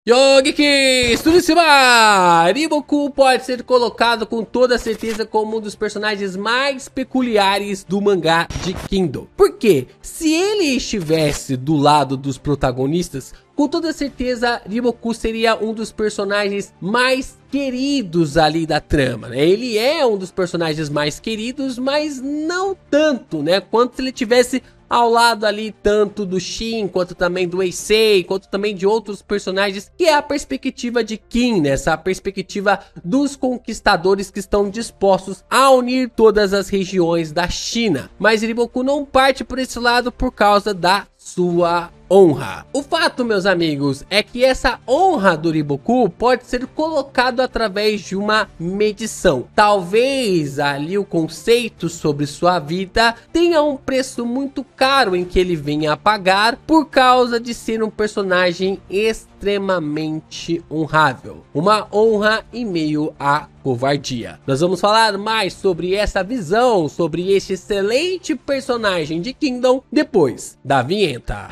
Geeks, tudo em cima! Riboku pode ser colocado com toda certeza como um dos personagens mais peculiares do mangá de Kingdom. Por quê? Se ele estivesse do lado dos protagonistas, com toda certeza Riboku seria um dos personagens mais queridos ali da trama, né? Ele é um dos personagens mais queridos, mas não tanto, né? Quanto se ele tivesse ao lado ali tanto do Shin, quanto também do Eisei, quanto também de outros personagens, que é a perspectiva de Kin, né? Essa perspectiva dos conquistadores que estão dispostos a unir todas as regiões da China. Mas Riboku não parte por esse lado por causa da sua honra. O fato, meus amigos, é que essa honra do Riboku pode ser colocado através de uma medição. Talvez ali o conceito sobre sua vida tenha um preço muito caro em que ele venha a pagar por causa de ser um personagem extremamente honrável. Uma honra em meio à covardia. Nós vamos falar mais sobre essa visão, sobre este excelente personagem de Kingdom, depois da vinheta.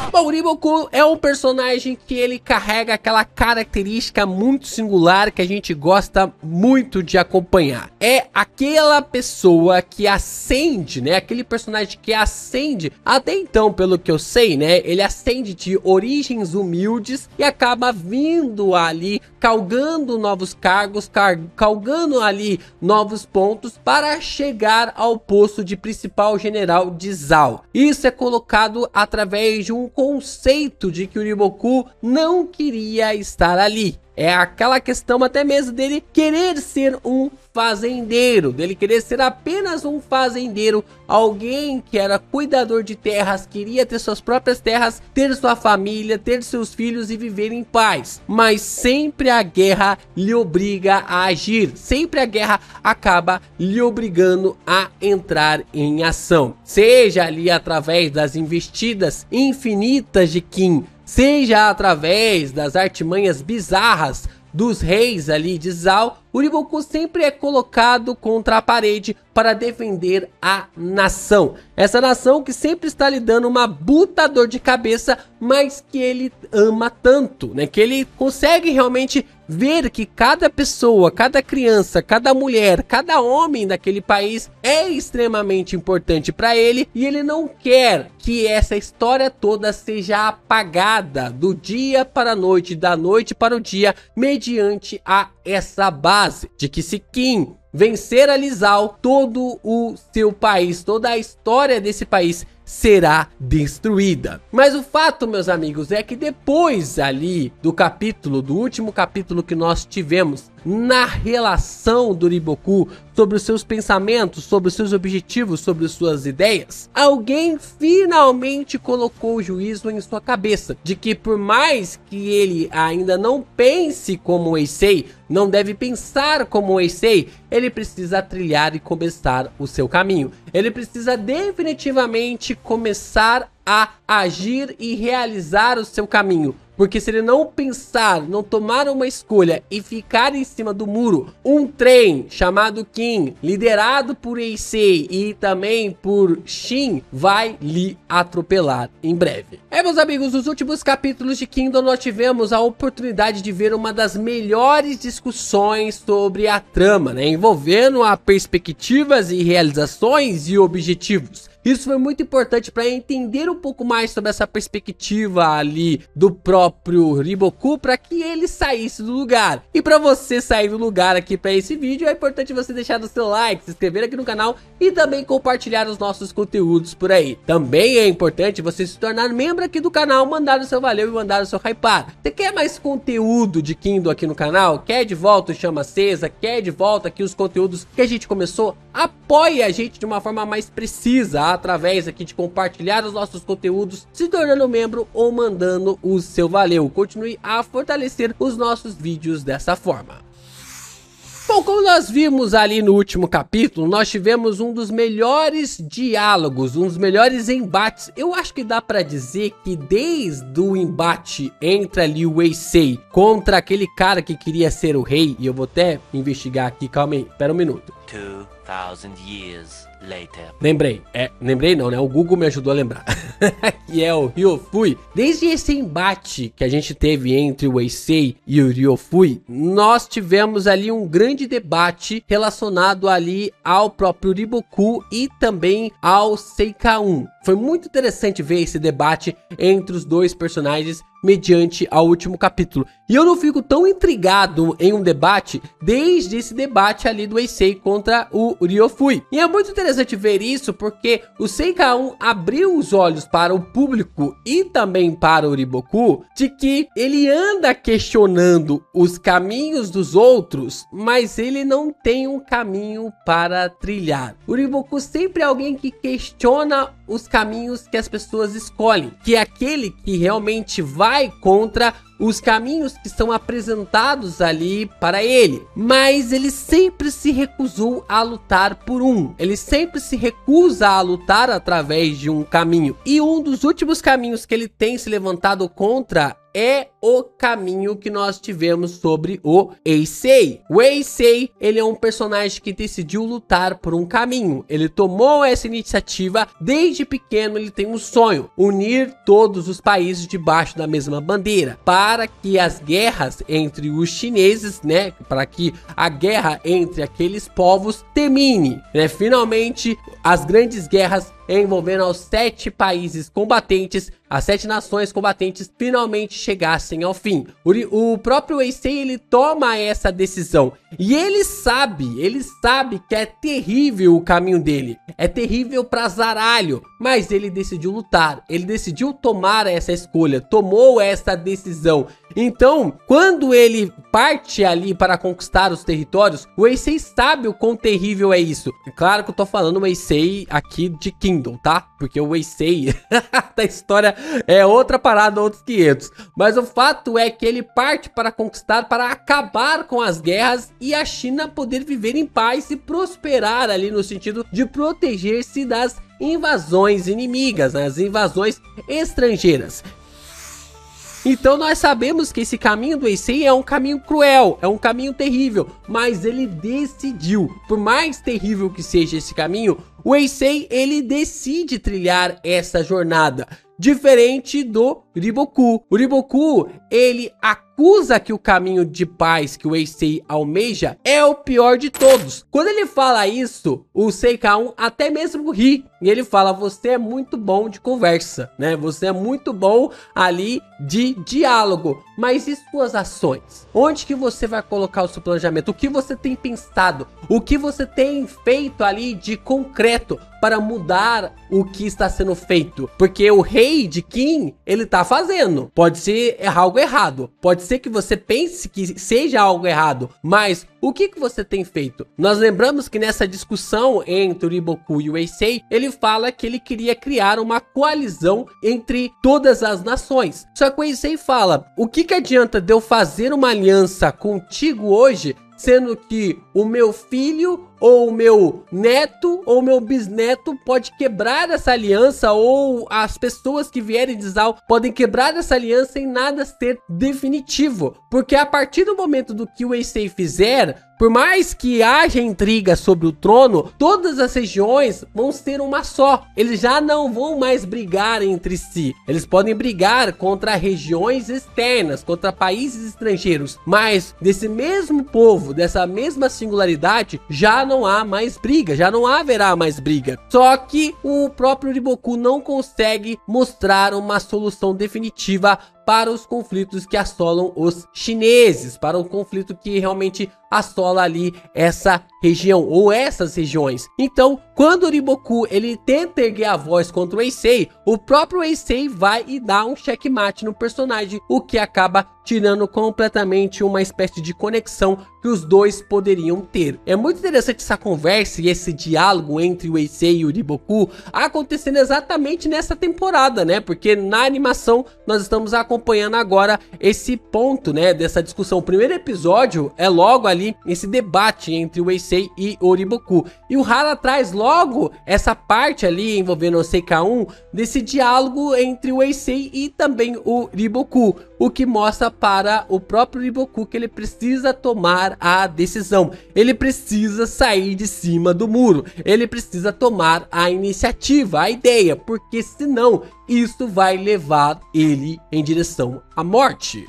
Bom, o Riboku é um personagem que ele carrega aquela característica muito singular que a gente gosta muito de acompanhar. É aquela pessoa que ascende, né? Aquele personagem que ascende, até então, pelo que eu sei, né? Ele ascende de origens humildes e acaba vindo ali, galgando novos cargos, galgando ali novos pontos para chegar ao posto de principal general de Zou. Isso é colocado através de um conceito de que o Riboku não queria estar ali. É aquela questão até mesmo dele querer ser um fazendeiro, dele querer ser apenas um fazendeiro, alguém que era cuidador de terras, queria ter suas próprias terras, ter sua família, ter seus filhos e viver em paz. Mas sempre a guerra lhe obriga a agir, sempre a guerra acaba lhe obrigando a entrar em ação. Seja ali através das investidas infinitas de Kin, seja através das artimanhas bizarras dos reis ali de Zou, o Riboku sempre é colocado contra a parede para defender a nação. Essa nação que sempre está lhe dando uma puta dor de cabeça, mas que ele ama tanto, né? Que ele consegue realmente ver que cada pessoa, cada criança, cada mulher, cada homem daquele país é extremamente importante para ele, e ele não quer que essa história toda seja apagada do dia para a noite, da noite para o dia, mediante a essa base de que se Kin vencer a Zou, todo o seu país, toda a história desse país será destruída. Mas o fato, meus amigos, é que depois ali do capítulo, do último capítulo que nós tivemos na relação do Riboku sobre os seus pensamentos, sobre os seus objetivos, sobre suas ideias, alguém finalmente colocou o juízo em sua cabeça de que por mais que ele ainda não pense como o Eisei, não deve pensar como o Eisei, ele precisa trilhar e começar o seu caminho. Ele precisa definitivamente começar a agir e realizar o seu caminho. Porque se ele não pensar, não tomar uma escolha e ficar em cima do muro, um trem chamado Kin, liderado por Eisei e também por Shin, vai lhe atropelar em breve. Meus amigos, nos últimos capítulos de Kingdom nós tivemos a oportunidade de ver uma das melhores discussões sobre a trama, né? Envolvendo a perspectivas e realizações e objetivos. Isso foi muito importante para entender um pouco mais sobre essa perspectiva ali do próprio Riboku, para que ele saísse do lugar. E para você sair do lugar aqui para esse vídeo, é importante você deixar o seu like, se inscrever aqui no canal e também compartilhar os nossos conteúdos por aí. Também é importante você se tornar membro aqui do canal, mandar o seu valeu e mandar o seu hypar. Você quer mais conteúdo de Kingdom aqui no canal? Quer de volta o Chama Acesa? Quer de volta aqui os conteúdos que a gente começou? Apoie a gente de uma forma mais precisa, através aqui de compartilhar os nossos conteúdos, se tornando membro ou mandando o seu valeu. Continue a fortalecer os nossos vídeos dessa forma. Bom, como nós vimos ali no último capítulo, nós tivemos um dos melhores diálogos, um dos melhores embates. Eu acho que dá pra dizer que desde o embate entre ali o Eisei contra aquele cara que queria ser o rei, e eu vou até investigar aqui, calma aí, espera um minuto. 2000 years Lembrei. Lembrei não, né? O Google me ajudou a lembrar. Que é o Ryofui. Desde esse embate que a gente teve entre o Eisei e o Ryofui, nós tivemos ali um grande debate relacionado ali ao próprio Riboku e também ao Seika-1. Foi muito interessante ver esse debate entre os dois personagens mediante ao último capítulo. E eu não fico tão intrigado em um debate desde esse debate ali do Eisei contra o Ryofui. E é muito interessante ver isso porque o Seika-1 abriu os olhos para o público e também para o Riboku de que ele anda questionando os caminhos dos outros, mas ele não tem um caminho para trilhar. O Riboku sempre é alguém que questiona os caminhos que as pessoas escolhem, que é aquele que realmente vai contra os caminhos que são apresentados ali para ele, mas ele sempre se recusou a lutar por um, ele sempre se recusa a lutar através de um caminho, e um dos últimos caminhos que ele tem se levantado contra é o caminho que nós tivemos sobre o Eisei. O Eisei, ele é um personagem que decidiu lutar por um caminho. Ele tomou essa iniciativa desde pequeno. Ele tem um sonho: unir todos os países debaixo da mesma bandeira, para que as guerras entre os chineses, né, para que a guerra entre aqueles povos termine, né? Finalmente, as grandes guerras envolvendo aos 7 países combatentes, as 7 nações combatentes, finalmente chegassem ao fim. O próprio Eisei, ele toma essa decisão e ele sabe que é terrível o caminho dele, é terrível pra zaralho, mas ele decidiu lutar, ele decidiu tomar essa escolha, tomou essa decisão. Então, quando ele parte ali para conquistar os territórios, o Eisei sabe o quão terrível é isso. Claro que eu tô falando o Eisei aqui de Kindle, tá? Porque o Eisei da história é outra parada, outros 500. Mas o fato é que ele parte para conquistar, para acabar com as guerras e a China poder viver em paz e prosperar ali no sentido de proteger-se das invasões inimigas, as invasões estrangeiras. Então nós sabemos que esse caminho do Eisei é um caminho cruel, é um caminho terrível, mas ele decidiu, por mais terrível que seja esse caminho, o Eisei, ele decide trilhar essa jornada, diferente do Riboku. O Riboku, ele acusa que o caminho de paz que o Eisei almeja é o pior de todos. Quando ele fala isso, o Seika-1 até mesmo ri. E ele fala: você é muito bom de conversa, né? Você é muito bom ali de diálogo. Mas e suas ações? Onde que você vai colocar o seu planejamento? O que você tem pensado? O que você tem feito ali de concreto para mudar o que está sendo feito? Porque o rei de Qin, ele tá fazendo. Pode ser algo errado. Pode ser que você pense que seja algo errado. Mas o que você tem feito? Nós lembramos que nessa discussão entre o Riboku e o Eisei, ele fala que ele queria criar uma coalizão entre todas as nações. Só que o Eisei fala: o que adianta de eu fazer uma aliança contigo hoje, sendo que o meu filho ou o meu neto ou o meu bisneto pode quebrar essa aliança, ou as pessoas que vierem de Zal podem quebrar essa aliança sem nada ser definitivo? Porque a partir do momento do que o Eisei fizer, por mais que haja intriga sobre o trono, todas as regiões vão ser uma só. Eles já não vão mais brigar entre si. Eles podem brigar contra regiões externas, contra países estrangeiros, mas desse mesmo povo, dessa mesma singularidade, já não há mais briga, já não haverá mais briga. Só que o próprio Riboku não consegue mostrar uma solução definitiva para os conflitos que assolam os chineses, para o conflito que realmente assola ali essa região ou essas regiões. Então, quando o Riboku, ele tenta erguer a voz contra o Eisei, o próprio Eisei vai e dá um checkmate no personagem, o que acaba tirando completamente uma espécie de conexão que os dois poderiam ter. É muito interessante essa conversa e esse diálogo entre o Eisei e o Riboku acontecendo exatamente nessa temporada, né? Porque na animação nós estamos acompanhando acompanhando agora esse ponto, né, dessa discussão. O primeiro episódio é logo ali esse debate entre o Eisei e o Riboku. E o Hara traz logo essa parte ali envolvendo o Seika-1, desse diálogo entre o Eisei e também o Riboku, o que mostra para o próprio Riboku que ele precisa tomar a decisão, ele precisa sair de cima do muro, ele precisa tomar a iniciativa, a ideia, porque senão isso vai levar ele em direção à morte.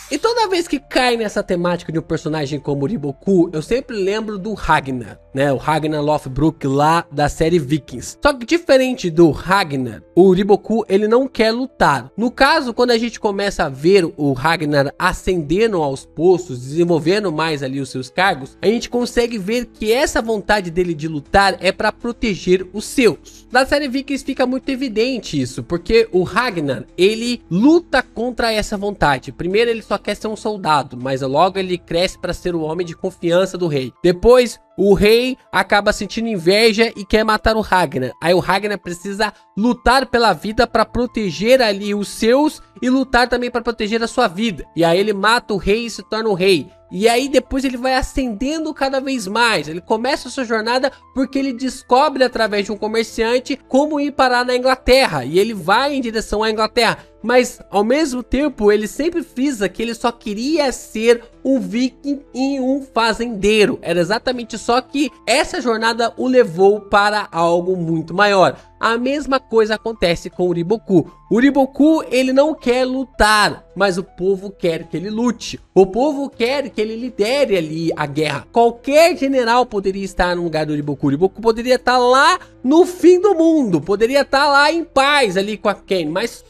E toda vez que cai nessa temática de um personagem como o Riboku, eu sempre lembro do Ragnar, né? O Ragnar Lothbrok lá da série Vikings. Só que diferente do Ragnar, o Riboku, ele não quer lutar. No caso, quando a gente começa a ver o Ragnar ascendendo aos postos, desenvolvendo mais ali os seus cargos, a gente consegue ver que essa vontade dele de lutar é para proteger os seus. Na série Vikings fica muito evidente isso, porque o Ragnar, ele luta contra essa vontade. Primeiro ele só quer ser um soldado, mas logo ele cresce para ser o homem de confiança do rei. Depois o rei acaba sentindo inveja e quer matar o Ragnar. Aí o Ragnar precisa lutar pela vida para proteger ali os seus e lutar também para proteger a sua vida. E aí ele mata o rei e se torna o rei. E aí depois ele vai ascendendo cada vez mais. Ele começa a sua jornada porque ele descobre através de um comerciante como ir parar na Inglaterra. E ele vai em direção à Inglaterra. Mas ao mesmo tempo ele sempre frisa que ele só queria ser um viking e um fazendeiro. Era exatamente só que essa jornada o levou para algo muito maior. A mesma coisa acontece com o Riboku. O Riboku, ele não quer lutar, mas o povo quer que ele lute. O povo quer que ele lidere ali a guerra. Qualquer general poderia estar no lugar do Riboku. O Riboku poderia estar lá no fim do mundo, poderia estar lá em paz ali com a Ken, mas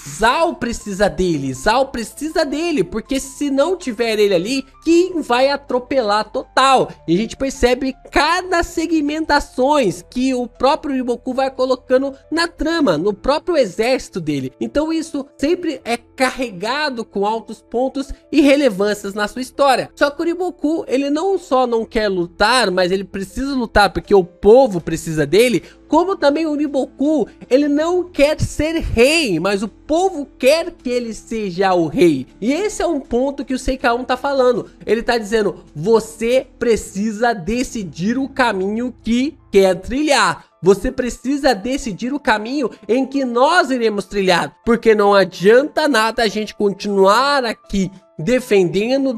Zal precisa dele, porque se não tiver ele ali, quem vai atropelar total? E a gente percebe cada segmentações que o próprio Riboku vai colocando na trama, no próprio exército dele. Então isso sempre é carregado com altos pontos e relevâncias na sua história. Só que o Riboku, ele não só não quer lutar, mas ele precisa lutar porque o povo precisa dele, como também o Riboku, ele não quer ser rei, mas o povo quer que ele seja o rei. E esse é um ponto que o Seika-1 tá falando. Ele tá dizendo, você precisa decidir o caminho que quer trilhar. Você precisa decidir o caminho em que nós iremos trilhar. Porque não adianta nada a gente continuar aqui defendendo.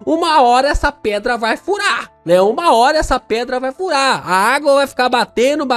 Uma hora essa pedra vai furar, né? Uma hora essa pedra vai furar. A água vai ficar batendo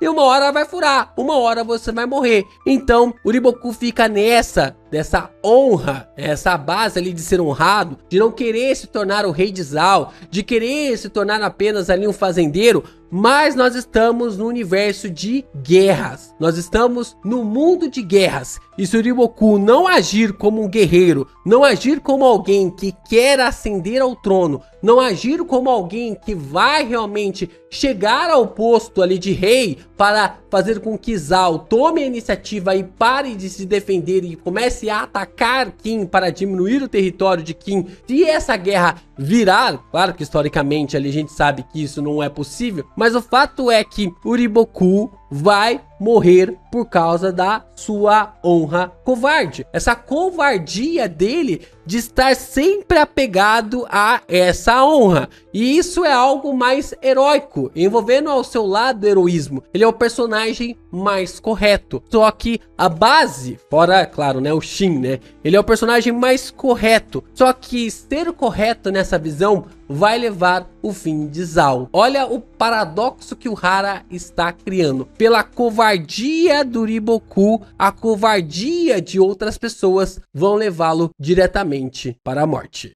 e uma hora vai furar. Uma hora você vai morrer. Então o Riboku fica dessa honra, essa base ali de ser honrado, de não querer se tornar o rei de Zal, de querer se tornar apenas ali um fazendeiro. Mas nós estamos no universo de guerras. Nós estamos no mundo de guerras. E se o Riboku não agir como um guerreiro, não agir como alguém que quer ascender ao trono, não agir como alguém que vai realmente chegar ao posto ali de rei para fazer com que Zal tome a iniciativa e pare de se defender e comece a atacar Kim para diminuir o território de Kim, se essa guerra virar, claro que historicamente ali a gente sabe que isso não é possível, mas o fato é que o Riboku vai morrer por causa da sua honra covarde. Essa covardia dele de estar sempre apegado a essa honra. E isso é algo mais heróico, envolvendo ao seu lado heroísmo. Ele é o personagem mais correto. Só que a base, fora, claro, né, o Shin, né? Ele é o personagem mais correto. Só que ser correto nessa visão vai levar o fim de Zal. Olha o paradoxo que o Hara está criando. Pela covardia do Riboku, a covardia de outras pessoas vão levá-lo diretamente para a morte.